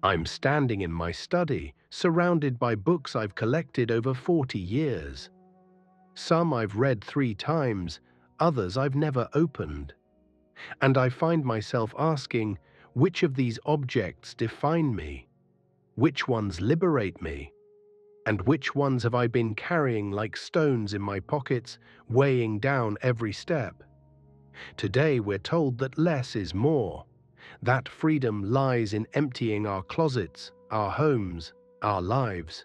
I'm standing in my study, surrounded by books I've collected over 40 years. Some I've read 3 times, others I've never opened. And I find myself asking, which of these objects define me? Which ones liberate me? And which ones have I been carrying like stones in my pockets, weighing down every step? Today we're told that less is more. That freedom lies in emptying our closets, our homes, our lives.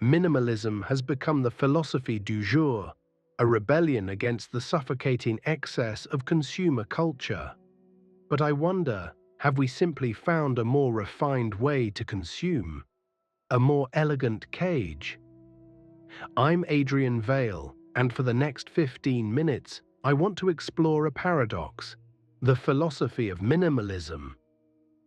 Minimalism has become the philosophy du jour, a rebellion against the suffocating excess of consumer culture. But I wonder, have we simply found a more refined way to consume? A more elegant cage? I'm Adrian Vale, and for the next 15 minutes, I want to explore a paradox: the philosophy of minimalism.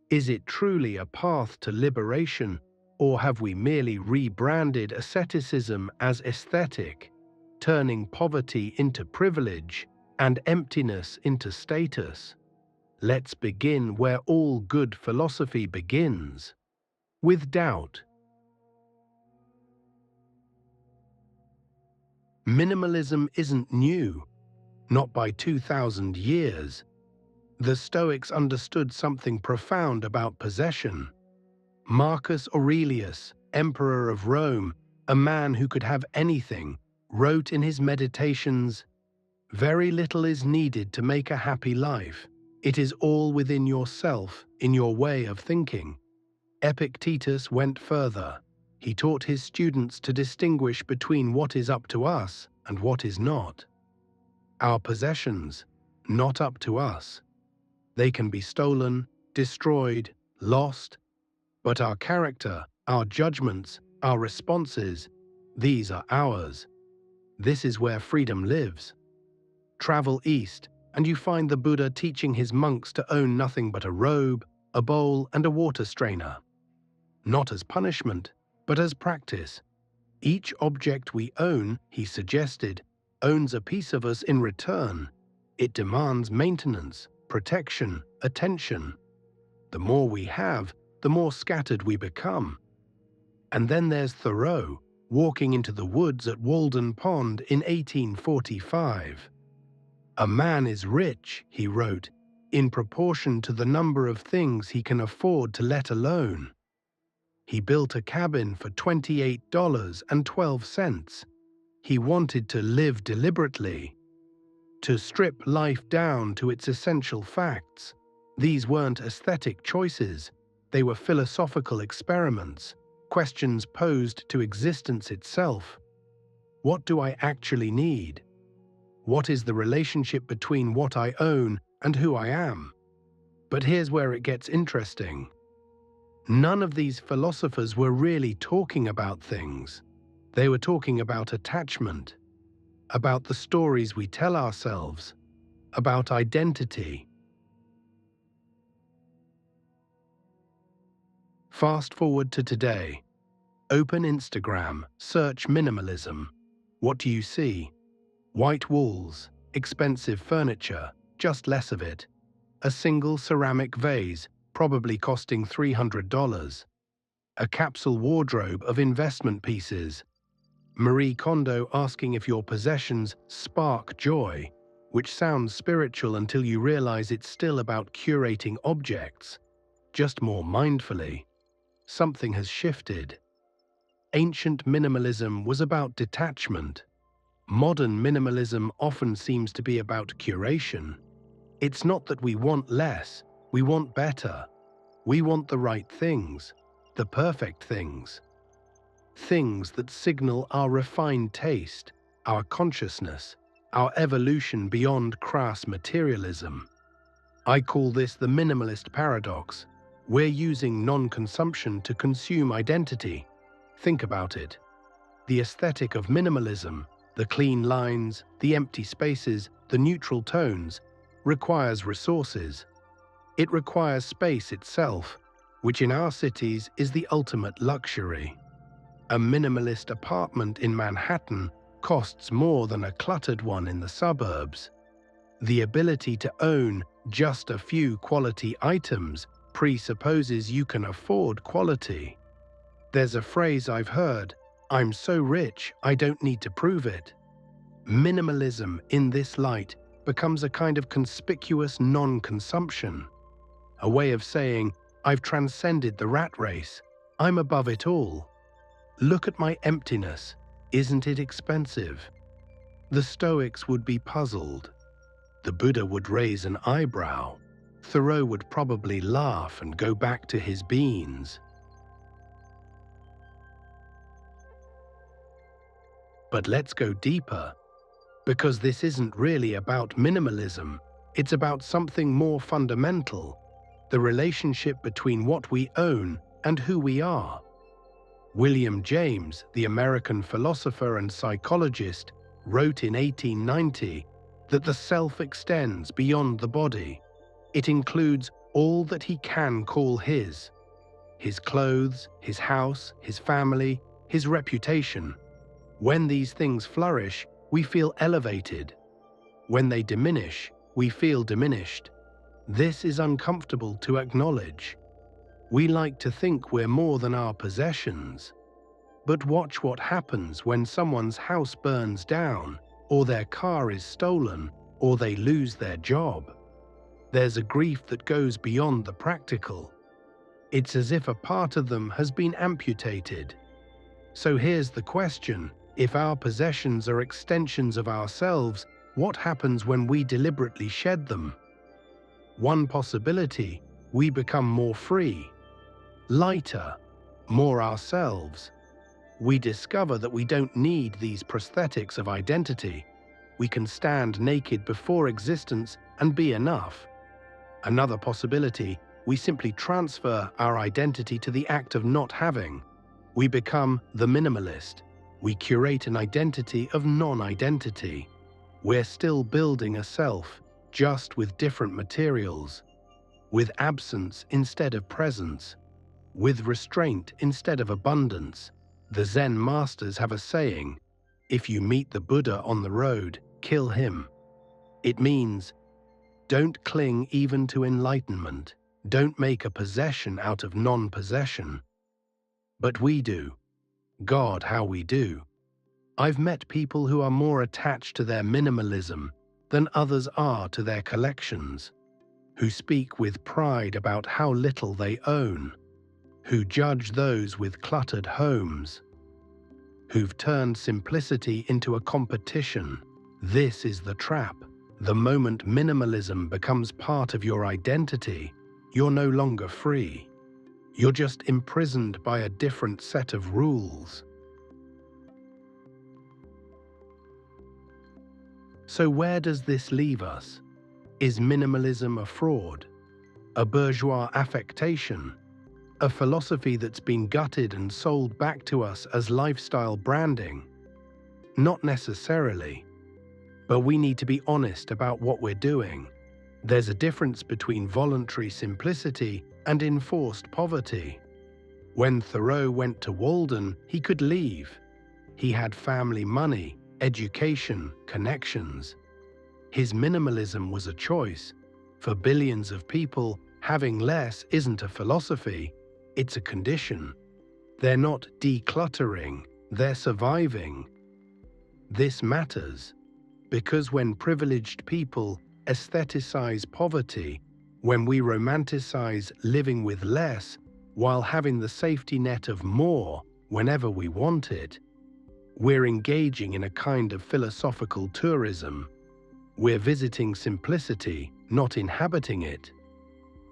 Is it truly a path to liberation, or have we merely rebranded asceticism as aesthetic, turning poverty into privilege and emptiness into status? Let's begin where all good philosophy begins, with doubt. Minimalism isn't new, not by 2,000 years. The Stoics understood something profound about possession. Marcus Aurelius, Emperor of Rome, a man who could have anything, wrote in his Meditations, "Very little is needed to make a happy life. It is all within yourself, in your way of thinking." Epictetus went further. He taught his students to distinguish between what is up to us and what is not. Our possessions, not up to us. They can be stolen, destroyed, lost, but our character, our judgments, our responses, these are ours. This is where freedom lives. Travel east, and you find the Buddha teaching his monks to own nothing but a robe, a bowl, and a water strainer. Not as punishment, but as practice. Each object we own, he suggested, owns a piece of us in return. It demands maintenance, protection, attention. The more we have, the more scattered we become. And then there's Thoreau, walking into the woods at Walden Pond in 1845. "A man is rich," he wrote, "in proportion to the number of things he can afford to let alone." He built a cabin for $28.12. He wanted to live deliberately, to strip life down to its essential facts. These weren't aesthetic choices, they were philosophical experiments, questions posed to existence itself. What do I actually need? What is the relationship between what I own and who I am? But here's where it gets interesting. None of these philosophers were really talking about things. They were talking about attachment, about the stories we tell ourselves, about identity. Fast forward to today. Open Instagram, search minimalism. What do you see? White walls, expensive furniture, just less of it. A single ceramic vase, probably costing $300. A capsule wardrobe of investment pieces. Marie Kondo asking if your possessions spark joy, which sounds spiritual until you realize it's still about curating objects, just more mindfully. Something has shifted. Ancient minimalism was about detachment. Modern minimalism often seems to be about curation. It's not that we want less, we want better. We want the right things, the perfect things. Things that signal our refined taste, our consciousness, our evolution beyond crass materialism. I call this the minimalist paradox. We're using non-consumption to consume identity. Think about it. The aesthetic of minimalism, the clean lines, the empty spaces, the neutral tones, requires resources. It requires space itself, which in our cities is the ultimate luxury. A minimalist apartment in Manhattan costs more than a cluttered one in the suburbs. The ability to own just a few quality items presupposes you can afford quality. There's a phrase I've heard, "I'm so rich, I don't need to prove it." Minimalism, in this light, becomes a kind of conspicuous non-consumption, a way of saying, "I've transcended the rat race, I'm above it all. Look at my emptiness, isn't it expensive?" The Stoics would be puzzled. The Buddha would raise an eyebrow. Thoreau would probably laugh and go back to his beans. But let's go deeper, because this isn't really about minimalism, it's about something more fundamental, the relationship between what we own and who we are. William James, the American philosopher and psychologist, wrote in 1890 that the self extends beyond the body. It includes all that he can call his clothes, his house, his family, his reputation. When these things flourish, we feel elevated. When they diminish, we feel diminished. This is uncomfortable to acknowledge. We like to think we're more than our possessions. But watch what happens when someone's house burns down, or their car is stolen, or they lose their job. There's a grief that goes beyond the practical. It's as if a part of them has been amputated. So here's the question: if our possessions are extensions of ourselves, what happens when we deliberately shed them? One possibility: we become more free, lighter, more ourselves. We discover that we don't need these prosthetics of identity. We can stand naked before existence and be enough. Another possibility: we simply transfer our identity to the act of not having. We become the minimalist. We curate an identity of non-identity. We're still building a self, just with different materials, with absence instead of presence, with restraint instead of abundance. The Zen masters have a saying, "If you meet the Buddha on the road, kill him." It means, don't cling even to enlightenment. Don't make a possession out of non-possession. But we do. God, how we do. I've met people who are more attached to their minimalism than others are to their collections, who speak with pride about how little they own, who judge those with cluttered homes, who've turned simplicity into a competition. This is the trap. The moment minimalism becomes part of your identity, you're no longer free. You're just imprisoned by a different set of rules. So where does this leave us? Is minimalism a fraud? A bourgeois affectation? A philosophy that's been gutted and sold back to us as lifestyle branding? Not necessarily. But we need to be honest about what we're doing. There's a difference between voluntary simplicity and enforced poverty. When Thoreau went to Walden, he could leave. He had family money, education, connections. His minimalism was a choice. For billions of people, having less isn't a philosophy, it's a condition. They're not decluttering, they're surviving. This matters, because when privileged people aestheticize poverty, when we romanticize living with less while having the safety net of more whenever we want it, we're engaging in a kind of philosophical tourism. We're visiting simplicity, not inhabiting it.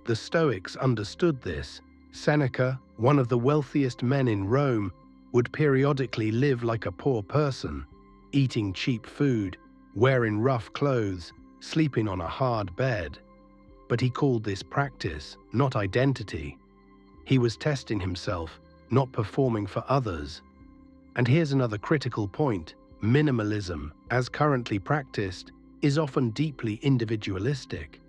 The Stoics understood this. Seneca, one of the wealthiest men in Rome, would periodically live like a poor person, eating cheap food, wearing rough clothes, sleeping on a hard bed. But he called this practice, not identity. He was testing himself, not performing for others. And here's another critical point. Minimalism, as currently practiced, is often deeply individualistic.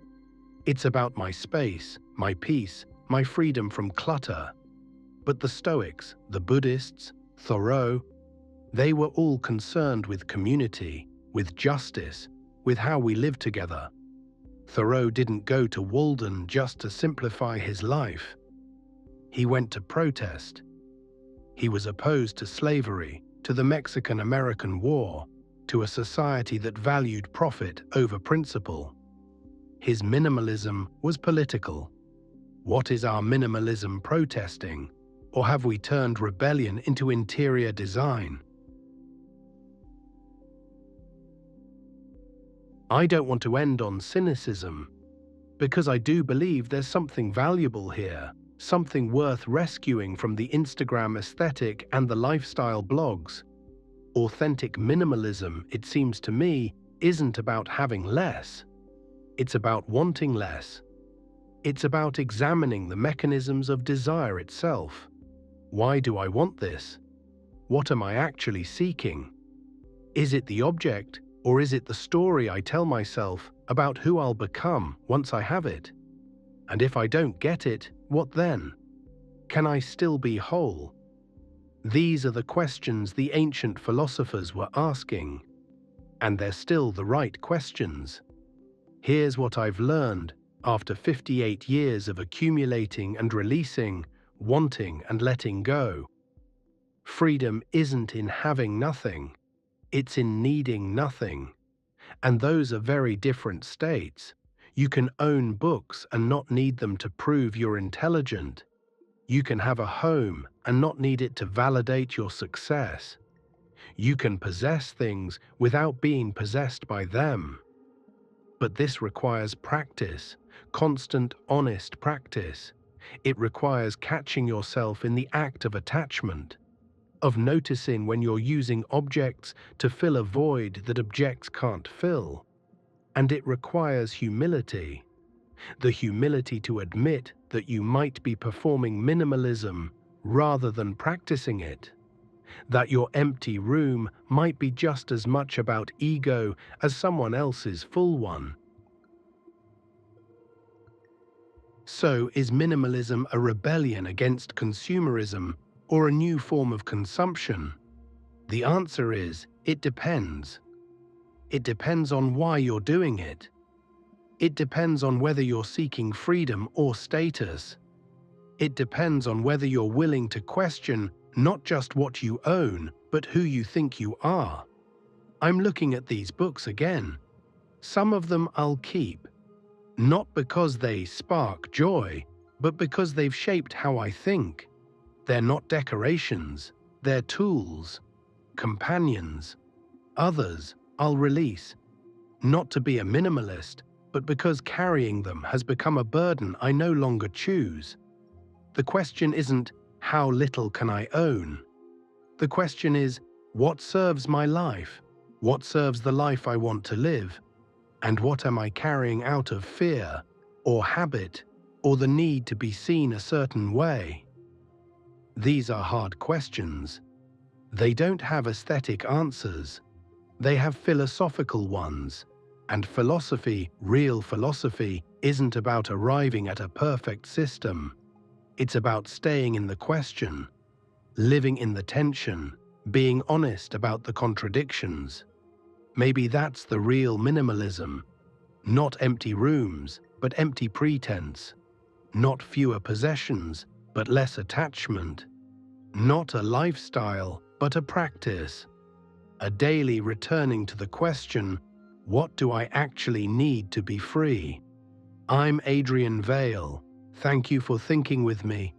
It's about my space, my peace, my freedom from clutter. But the Stoics, the Buddhists, Thoreau, they were all concerned with community, with justice, with how we live together. Thoreau didn't go to Walden just to simplify his life. He went to protest. He was opposed to slavery, to the Mexican-American War, to a society that valued profit over principle. His minimalism was political. What is our minimalism protesting? Or have we turned rebellion into interior design? I don't want to end on cynicism, because I do believe there's something valuable here, something worth rescuing from the Instagram aesthetic and the lifestyle blogs. Authentic minimalism, it seems to me, isn't about having less. It's about wanting less. It's about examining the mechanisms of desire itself. Why do I want this? What am I actually seeking? Is it the object, or is it the story I tell myself about who I'll become once I have it? And if I don't get it, what then? Can I still be whole? These are the questions the ancient philosophers were asking, and they're still the right questions. Here's what I've learned after 58 years of accumulating and releasing, wanting and letting go. Freedom isn't in having nothing, it's in needing nothing. And those are very different states. You can own books and not need them to prove you're intelligent. You can have a home and not need it to validate your success. You can possess things without being possessed by them. But this requires practice, constant, honest practice. It requires catching yourself in the act of attachment, of noticing when you're using objects to fill a void that objects can't fill. And it requires humility. The humility to admit that you might be performing minimalism rather than practicing it. That your empty room might be just as much about ego as someone else's full one. So, is minimalism a rebellion against consumerism or a new form of consumption? The answer is, it depends. It depends on why you're doing it. It depends on whether you're seeking freedom or status. It depends on whether you're willing to question not just what you own, but who you think you are. I'm looking at these books again. Some of them I'll keep, not because they spark joy, but because they've shaped how I think. They're not decorations, they're tools, companions. Others I'll release, not to be a minimalist, but because carrying them has become a burden I no longer choose. The question isn't, how little can I own? The question is, what serves my life? What serves the life I want to live? And what am I carrying out of fear, or habit, or the need to be seen a certain way? These are hard questions. They don't have aesthetic answers. They have philosophical ones. And philosophy, real philosophy, isn't about arriving at a perfect system. It's about staying in the question, living in the tension, being honest about the contradictions. Maybe that's the real minimalism. Not empty rooms, but empty pretense. Not fewer possessions, but less attachment. Not a lifestyle, but a practice. A daily returning to the question, what do I actually need to be free? I'm Adrian Vale. Thank you for thinking with me.